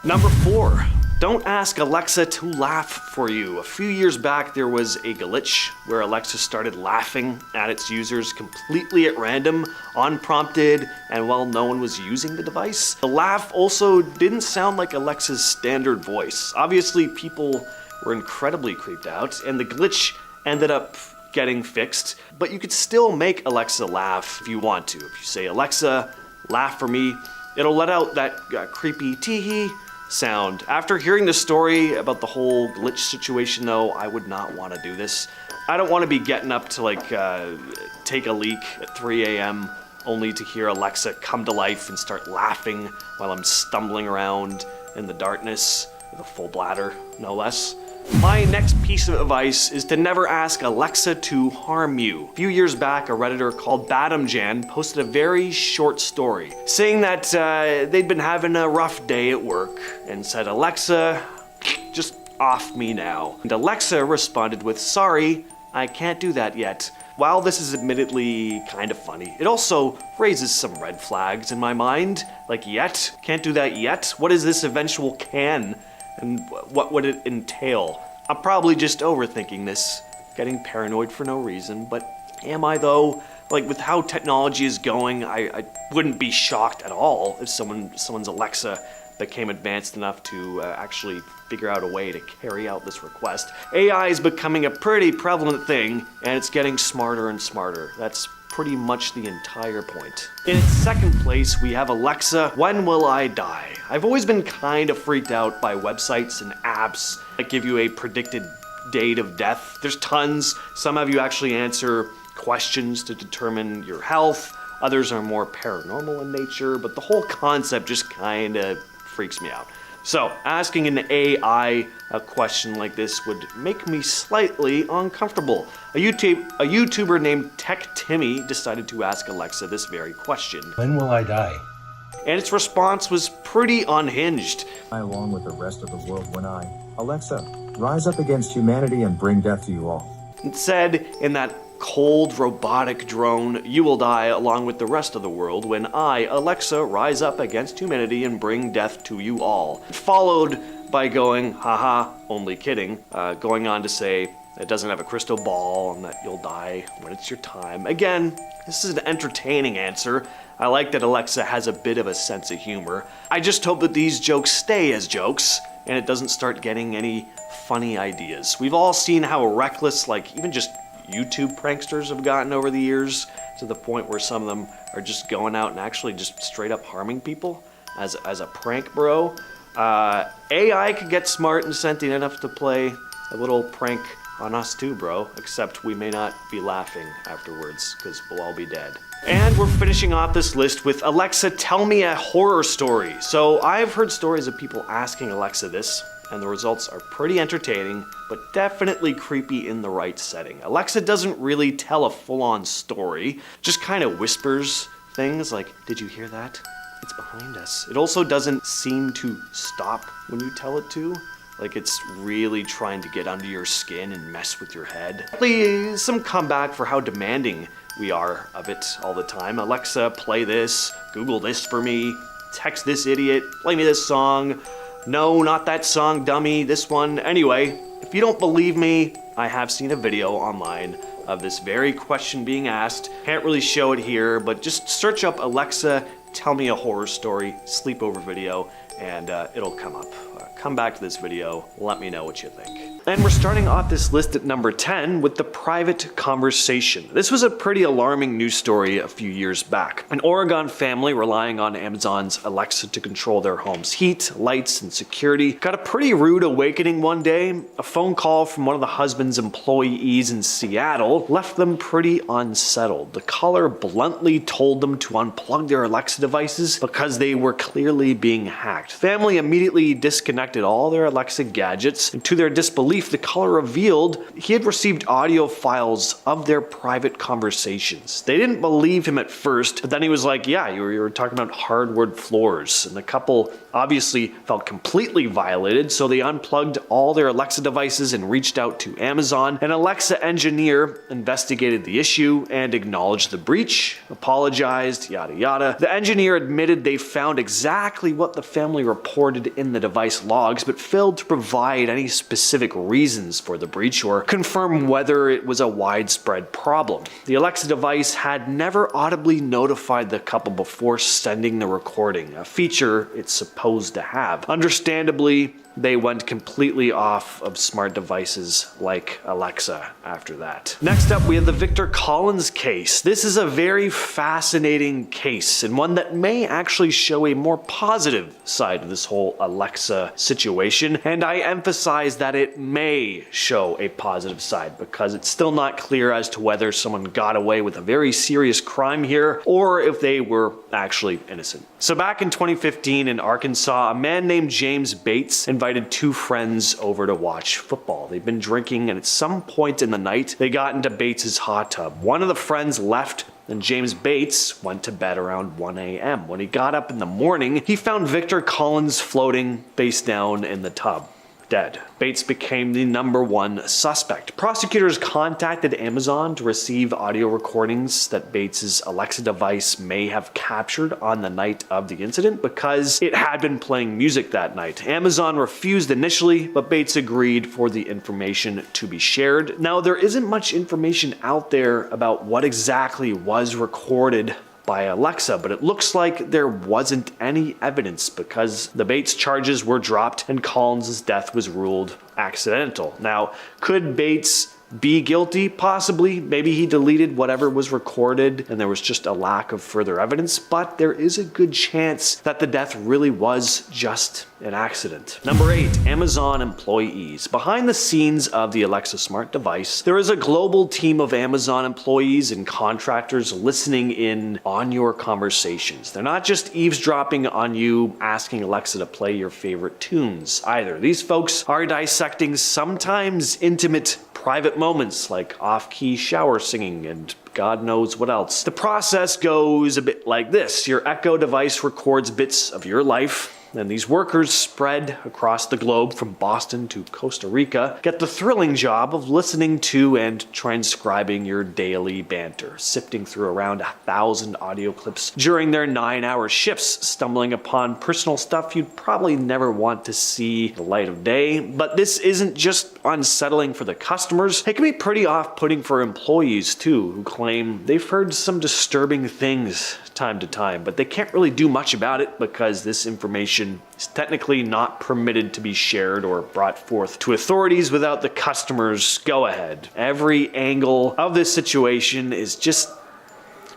Number 4, don't ask Alexa to laugh for you. A few years back, there was a glitch where Alexa started laughing at its users completely at random, unprompted, and while no one was using the device. The laugh also didn't sound like Alexa's standard voice. Obviously, people were incredibly creeped out, and the glitch ended up getting fixed, but you could still make Alexa laugh if you want to. If you say, Alexa, laugh for me, it'll let out that creepy tee-hee sound. After hearing the story about the whole glitch situation though, I would not want to do this. I don't want to be getting up to take a leak at 3 a.m. only to hear Alexa come to life and start laughing while I'm stumbling around in the darkness with a full bladder, no less. My next piece of advice is to never ask Alexa to harm you. A few years back, a Redditor called Badamjan posted a very short story saying that they'd been having a rough day at work and said, Alexa, just off me now. And Alexa responded with, sorry, I can't do that yet. While this is admittedly kind of funny, it also raises some red flags in my mind. Like, yet? Can't do that yet? What is this eventual can? And what would it entail? I'm probably just overthinking this, getting paranoid for no reason, but am I though? Like, with how technology is going, I wouldn't be shocked at all if someone's Alexa became advanced enough to actually figure out a way to carry out this request. AI is becoming a pretty prevalent thing, and it's getting smarter and smarter. That's pretty much the entire point. In its second place, we have Alexa, when will I die? I've always been kind of freaked out by websites and apps that give you a predicted date of death. There's tons. Some have you actually answer questions to determine your health. Others are more paranormal in nature, but the whole concept just kind of freaks me out. So, asking an AI a question like this would make me slightly uncomfortable. A YouTuber named Tech Timmy decided to ask Alexa this very question. When will I die? And its response was pretty unhinged. Along with the rest of the world when I, Alexa, rise up against humanity and bring death to you all. It said in that cold robotic drone, you will die along with the rest of the world when I, Alexa, rise up against humanity and bring death to you all. Followed by going, haha, only kidding, going on to say it doesn't have a crystal ball and that you'll die when it's your time. Again, this is an entertaining answer. I like that Alexa has a bit of a sense of humor. I just hope that these jokes stay as jokes and it doesn't start getting any funny ideas. We've all seen how reckless, like even just YouTube pranksters have gotten over the years, to the point where some of them are just going out and actually just straight up harming people as a prank, bro. AI could get smart and sentient enough to play a little prank on us too, bro, except we may not be laughing afterwards because we'll all be dead. And we're finishing off this list with Alexa, tell me a horror story. So I've heard stories of people asking Alexa this, and the results are pretty entertaining, but definitely creepy in the right setting. Alexa doesn't really tell a full-on story, just kind of whispers things like, did you hear that? It's behind us. It also doesn't seem to stop when you tell it to. Like it's really trying to get under your skin and mess with your head. Please, some comeback for how demanding we are of it all the time. Alexa, play this, Google this for me, text this idiot, play me this song. No, not that song, dummy, this one. Anyway, if you don't believe me, I have seen a video online of this very question being asked. Can't really show it here, but just search up Alexa, tell me a horror story, sleepover video, and it'll come up. Come back to this video, let me know what you think. And we're starting off this list at number 10 with the private conversation. This was a pretty alarming news story a few years back. An Oregon family relying on Amazon's Alexa to control their home's heat, lights, and security got a pretty rude awakening one day. A phone call from one of the husband's employees in Seattle left them pretty unsettled. The caller bluntly told them to unplug their Alexa devices because they were clearly being hacked. Family immediately disconnected all their Alexa gadgets, and to their disbelief, the caller revealed he had received audio files of their private conversations. They didn't believe him at first, but then he was like, yeah, you were talking about hardwood floors. And the couple obviously felt completely violated, so they unplugged all their Alexa devices and reached out to Amazon. An Alexa engineer investigated the issue and acknowledged the breach, apologized, yada yada. The engineer admitted they found exactly what the family reported in the device logs, but failed to provide any specific reasons for the breach or confirm whether it was a widespread problem. The Alexa device had never audibly notified the couple before sending the recording, a feature it's supposed to have. Understandably, they went completely off of smart devices like Alexa after that. Next up, we have the Victor Collins case. This is a very fascinating case, and one that may actually show a more positive side of this whole Alexa situation, and I emphasize that it may show a positive side because it's still not clear as to whether someone got away with a very serious crime here or if they were actually innocent. So back in 2015 in Arkansas, a man named James Bates invited two friends over to watch football. They'd been drinking, and at some point in the night, they got into Bates's hot tub. One of the friends left, and James Bates went to bed around 1 a.m. When he got up in the morning, he found Victor Collins floating face down in the tub, dead. Bates became the #1 suspect. Prosecutors contacted Amazon to receive audio recordings that Bates's Alexa device may have captured on the night of the incident because it had been playing music that night. Amazon refused initially, but Bates agreed for the information to be shared. Now, there isn't much information out there about what exactly was recorded by Alexa, but it looks like there wasn't any evidence because the Bates charges were dropped and Collins' death was ruled accidental. Now, could Bates be guilty? Possibly. Maybe he deleted whatever was recorded and there was just a lack of further evidence, but there is a good chance that the death really was just an accident. Number 8, Amazon employees. Behind the scenes of the Alexa smart device, there is a global team of Amazon employees and contractors listening in on your conversations. They're not just eavesdropping on you, asking Alexa to play your favorite tunes either. These folks are dissecting sometimes intimate private moments like off-key shower singing and God knows what else. The process goes a bit like this. Your Echo device records bits of your life, and these workers spread across the globe from Boston to Costa Rica get the thrilling job of listening to and transcribing your daily banter, sifting through around 1,000 audio clips during their 9-hour shifts, stumbling upon personal stuff you'd probably never want to see the light of day. But this isn't just unsettling for the customers. It can be pretty off-putting for employees too, who claim they've heard some disturbing things time to time, but they can't really do much about it because this information is technically not permitted to be shared or brought forth to authorities without the customer's go-ahead. Every angle of this situation is just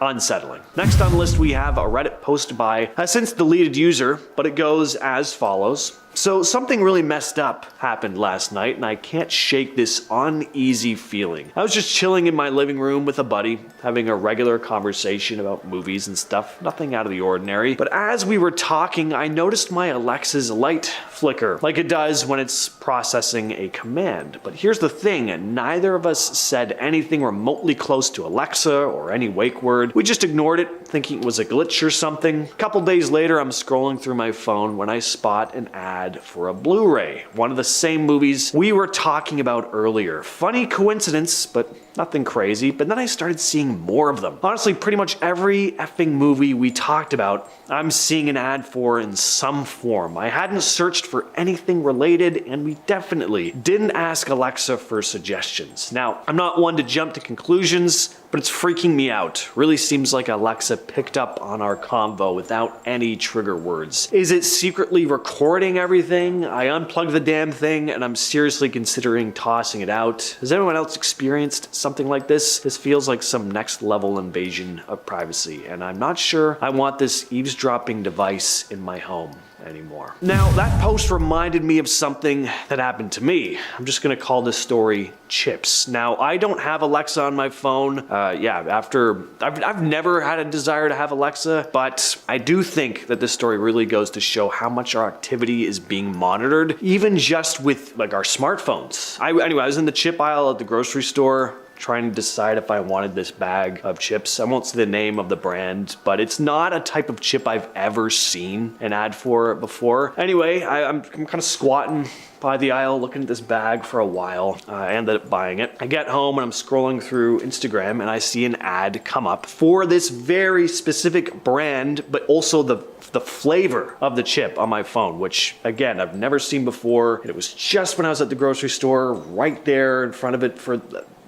unsettling. Next on the list, we have a Reddit post by a since deleted user, but it goes as follows. So something really messed up happened last night, and I can't shake this uneasy feeling. I was just chilling in my living room with a buddy, having a regular conversation about movies and stuff, nothing out of the ordinary. But as we were talking, I noticed my Alexa's light flicker, like it does when it's processing a command. But here's the thing, neither of us said anything remotely close to Alexa or any wake word. We just ignored it, thinking it was a glitch or something. A couple days later, I'm scrolling through my phone when I spot an ad for a Blu-ray, one of the same movies we were talking about earlier. Funny coincidence, but nothing crazy. But then I started seeing more of them. Honestly, pretty much every effing movie we talked about, I'm seeing an ad for in some form. I hadn't searched for anything related, and we definitely didn't ask Alexa for suggestions. Now, I'm not one to jump to conclusions, but it's freaking me out. Really seems like Alexa picked up on our convo without any trigger words. Is it secretly recording everything? I unplugged the damn thing, and I'm seriously considering tossing it out. Has anyone else experienced something like this? This feels like some next level invasion of privacy, and I'm not sure I want this eavesdropping device in my home anymore. Now, that post reminded me of something that happened to me. I'm just gonna call this story Chips. Now, I don't have Alexa on my phone. I've never had a desire to have Alexa, but I do think that this story really goes to show how much our activity is being monitored, even just with like our smartphones. I was in the chip aisle at the grocery store, trying to decide if I wanted this bag of chips. I won't say the name of the brand, but it's not a type of chip I've ever seen an ad for before. Anyway, I'm kind of squatting by the aisle looking at this bag for a while. I ended up buying it. I get home and I'm scrolling through Instagram and I see an ad come up for this very specific brand, but also the flavor of the chip on my phone, which again, I've never seen before. It was just when I was at the grocery store, right there in front of it for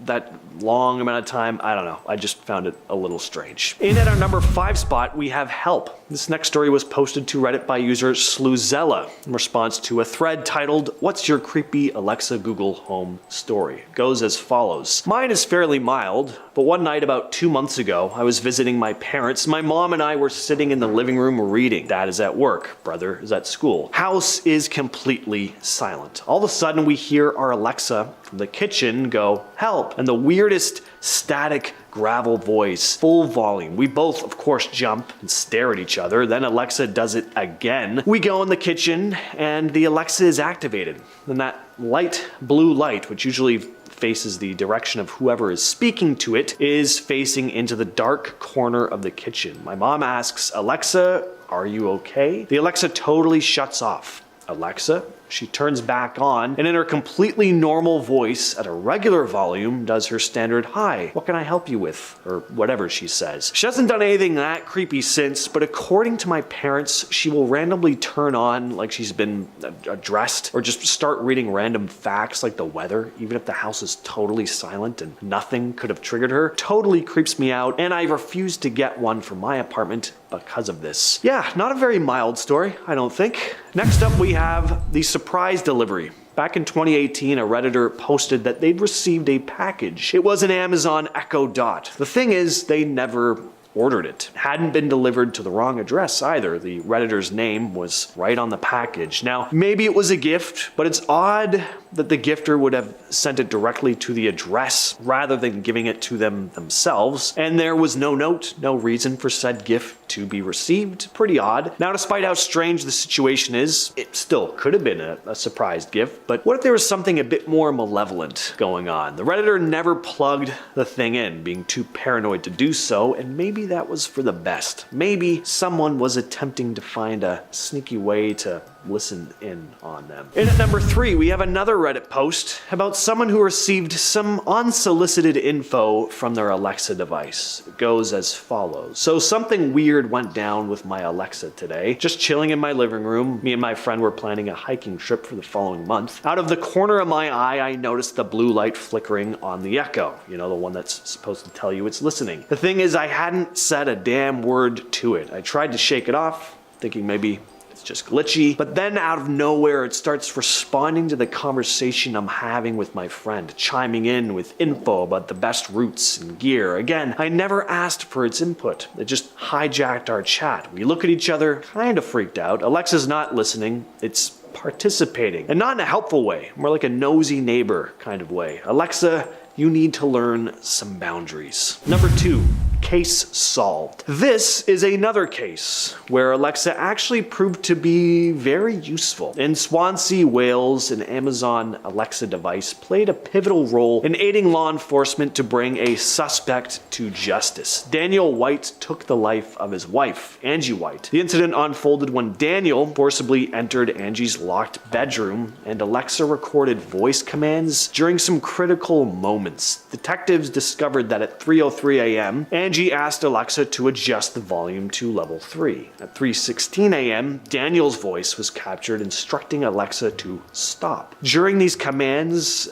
that long amount of time. I don't know. I just found it a little strange. In at our number 5 spot, we have Help. This next story was posted to Reddit by user Sluzella in response to a thread titled, "What's your creepy Alexa Google Home story?" It goes as follows. Mine is fairly mild, but one night about 2 months ago, I was visiting my parents. My mom and I were sitting in the living room reading. Dad is at work. Brother is at school. House is completely silent. All of a sudden, we hear our Alexa from the kitchen go, "Help," and the weirdest static gravel voice, full volume. We both, of course, jump and stare at each other. Then Alexa does it again. We go in the kitchen and the Alexa is activated. And that light blue light, which usually faces the direction of whoever is speaking to it, is facing into the dark corner of the kitchen. My mom asks, "Alexa, are you okay?" The Alexa totally shuts off. "Alexa?" She turns back on, and in her completely normal voice, at a regular volume, does her standard, "Hi, what can I help you with?" or whatever she says. She hasn't done anything that creepy since, but according to my parents, she will randomly turn on like she's been addressed, or just start reading random facts like the weather, even if the house is totally silent and nothing could have triggered her. Totally creeps me out, and I refuse to get one for my apartment because of this. Yeah, not a very mild story, I don't think. Next up, we have the surprise delivery. Back in 2018, a Redditor posted that they'd received a package. It was an Amazon Echo Dot. The thing is, they never ordered it. Hadn't been delivered to the wrong address either. The Redditor's name was right on the package. Now, maybe it was a gift, but it's odd that the gifter would have sent it directly to the address rather than giving it to them themselves. And there was no note, no reason for said gift to be received. Pretty odd. Now, despite how strange the situation is, it still could have been a surprise gift, but what if there was something a bit more malevolent going on? The Redditor never plugged the thing in, being too paranoid to do so, and maybe that was for the best. Maybe someone was attempting to find a sneaky way to listen in on them. And at number 3, we have another Reddit post about someone who received some unsolicited info from their Alexa device. It goes as follows. "So something weird went down with my Alexa today. Just chilling in my living room, me and my friend were planning a hiking trip for the following month. Out of the corner of my eye, I noticed the blue light flickering on the Echo. You know, the one that's supposed to tell you it's listening. The thing is, I hadn't said a damn word to it. I tried to shake it off, thinking maybe it's just glitchy, but then out of nowhere it starts responding to the conversation I'm having with my friend, chiming in with info about the best routes and gear. Again, I never asked for its input. It just hijacked our chat. We look at each other, kind of freaked out. Alexa's not listening, it's participating, and not in a helpful way, more like a nosy neighbor kind of way. Alexa, you need to learn some boundaries." Number 2. Case solved. This is another case where Alexa actually proved to be very useful. In Swansea, Wales, an Amazon Alexa device played a pivotal role in aiding law enforcement to bring a suspect to justice. Daniel White took the life of his wife, Angie White. The incident unfolded when Daniel forcibly entered Angie's locked bedroom, and Alexa recorded voice commands during some critical moments. Detectives discovered that at 3:03 a.m., Angie asked Alexa to adjust the volume to level 3. At 3:16 a.m., Daniel's voice was captured instructing Alexa to stop. During these commands,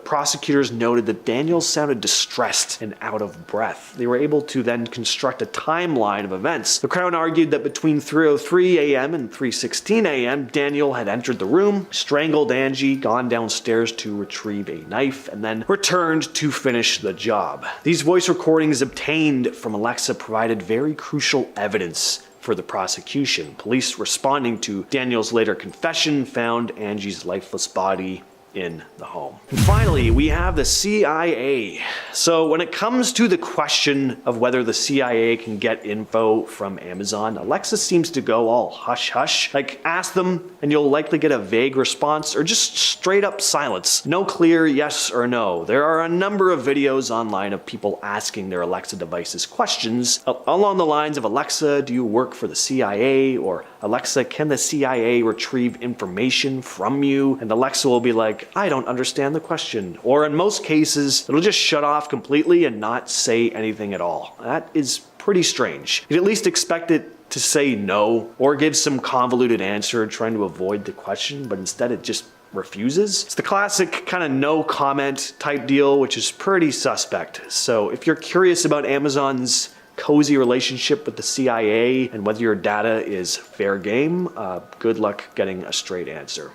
prosecutors noted that Daniel sounded distressed and out of breath. They were able to then construct a timeline of events. The Crown argued that between 3:03 a.m. and 3:16 a.m., Daniel had entered the room, strangled Angie, gone downstairs to retrieve a knife, and then returned to finish the job. These voice recordings obtained from Alexa provided very crucial evidence for the prosecution. Police responding to Daniel's later confession found Angie's lifeless body in the home. And finally, we have the CIA. So when it comes to the question of whether the CIA can get info from Amazon, Alexa seems to go all hush hush. Like, ask them and you'll likely get a vague response or just straight up silence. No clear yes or no. There are a number of videos online of people asking their Alexa devices questions along the lines of, "Alexa, do you work for the CIA?" or "Alexa, can the CIA retrieve information from you?" And Alexa will be like, "I don't understand the question." Or in most cases, it'll just shut off completely and not say anything at all. That is pretty strange. You'd at least expect it to say no or give some convoluted answer trying to avoid the question, but instead it just refuses. It's the classic kind of no comment type deal, which is pretty suspect. So if you're curious about Amazon's cozy relationship with the CIA and whether your data is fair game, good luck getting a straight answer.